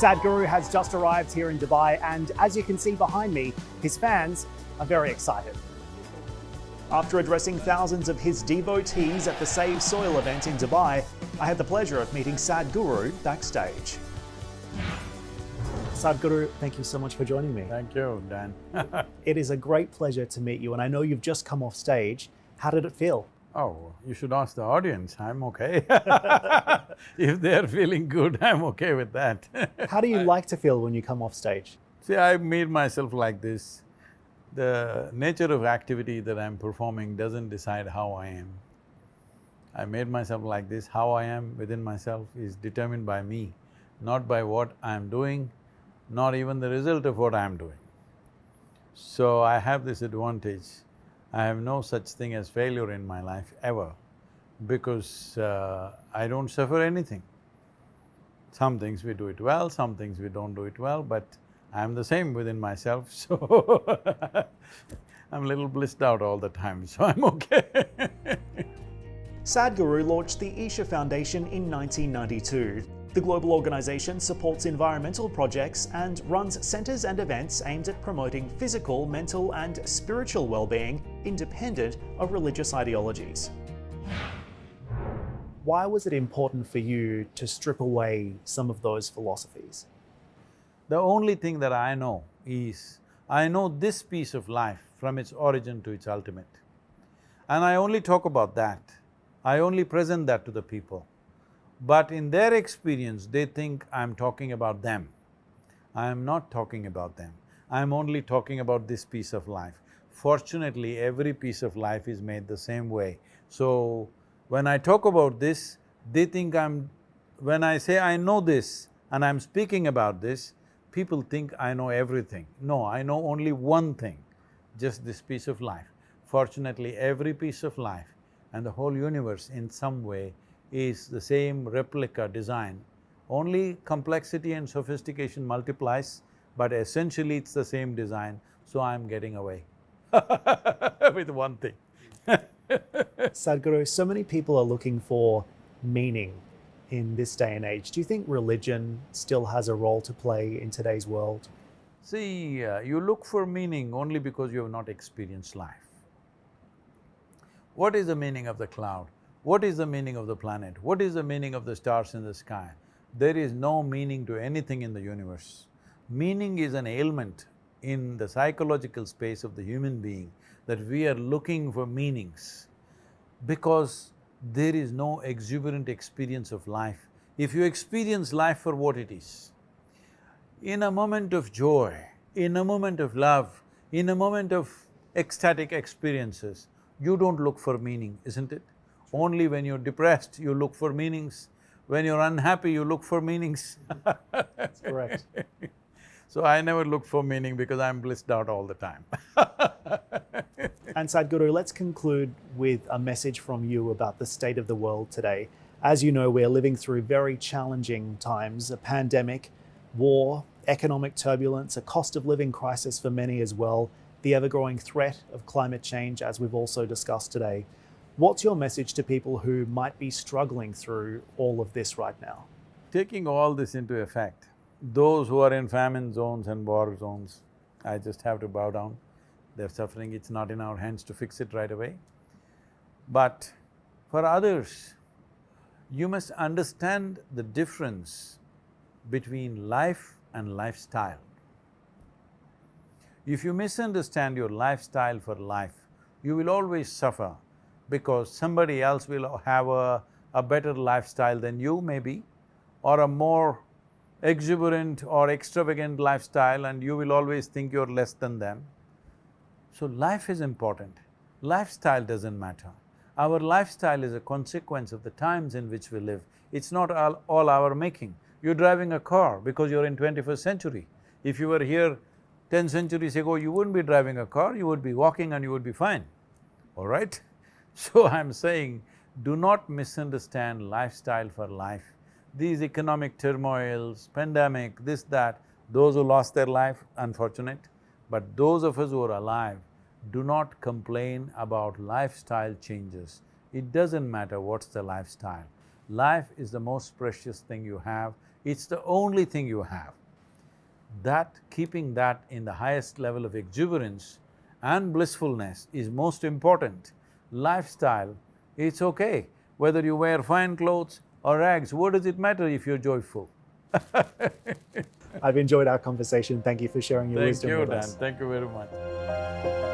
Sadghuru has just arrived here in Dubai, and as you can see behind me, his fans are very excited. After addressing thousands of his devotees at the Save Soil event in Dubai, I had the pleasure of meeting Sadghuru backstage. Sadghuru, thank you so much for joining me. Thank you, Dan. It is a great pleasure to meet you, and I know you've just come off stage. How did it feel? Oh, you should ask the audience, I'm okay. If they're feeling good, I'm okay with that. How do you like to feel when you come off stage? See, I made myself like this. The nature of activity that I'm performing doesn't decide how I am. I made myself like this. How I am within myself is determined by me, not by what I'm doing, not even the result of what I'm doing. So I have this advantage. I have no such thing as failure in my life ever, because I don't suffer anything. Some things we do it well, some things we don't do it well, but I'm the same within myself, so I'm a little blissed out all the time, so I'm okay. Sadghuru launched the Isha Foundation in 1992. The global organisation supports environmental projects and runs centres and events aimed at promoting physical, mental and spiritual well-being independent of religious ideologies. Why was it important for you to strip away some of those philosophies? The only thing that I know is, I know this piece of life from its origin to its ultimate. And I only talk about that. I only present that to the people. But in their experience, they think I'm talking about them. I am not talking about them. I'm only talking about this piece of life. Fortunately, every piece of life is made the same way. So, when I talk about this, they think when I say I know this and I'm speaking about this, people think I know everything. No, I know only one thing, just this piece of life. Fortunately, every piece of life and the whole universe in some way is the same replica design. Only complexity and sophistication multiplies, but essentially it's the same design, so I'm getting away with one thing. Sadghuru, so many people are looking for meaning in this day and age. Do you think religion still has a role to play in today's world? See, you look for meaning only because you have not experienced life. What is the meaning of the cloud? What is the meaning of the planet? What is the meaning of the stars in the sky? There is no meaning to anything in the universe. Meaning is an ailment in the psychological space of the human being, that we are looking for meanings because there is no exuberant experience of life. If you experience life for what it is, in a moment of joy, in a moment of love, in a moment of ecstatic experiences, you don't look for meaning, isn't it? Only when you're depressed, you look for meanings. When you're unhappy, you look for meanings. That's correct. So I never look for meaning because I'm blissed out all the time. And Sadghuru, let's conclude with a message from you about the state of the world today. As you know, we're living through very challenging times, a pandemic, war, economic turbulence, a cost of living crisis for many as well, the ever-growing threat of climate change, as we've also discussed today. What's your message to people who might be struggling through all of this right now? Taking all this into effect, those who are in famine zones and war zones, I just have to bow down. They're suffering, it's not in our hands to fix it right away. But for others, you must understand the difference between life and lifestyle. If you misunderstand your lifestyle for life, you will always suffer, because somebody else will have a better lifestyle than you maybe, or a more exuberant or extravagant lifestyle, and you will always think you're less than them. So life is important, lifestyle doesn't matter. Our lifestyle is a consequence of the times in which we live. It's not all our making. You're driving a car because you're in 21st century. If you were here 10 centuries ago, you wouldn't be driving a car, you would be walking and you would be fine, all right? So I'm saying, do not misunderstand lifestyle for life. These economic turmoils, pandemic, this, that, those who lost their life, unfortunate. But those of us who are alive, do not complain about lifestyle changes. It doesn't matter what's the lifestyle. Life is the most precious thing you have, it's the only thing you have. Keeping that in the highest level of exuberance and blissfulness is most important. Lifestyle, it's okay. Whether you wear fine clothes or rags, what does it matter if you're joyful? I've enjoyed our conversation. Thank you for sharing your wisdom with us. Thank you, Dan. Thank you very much.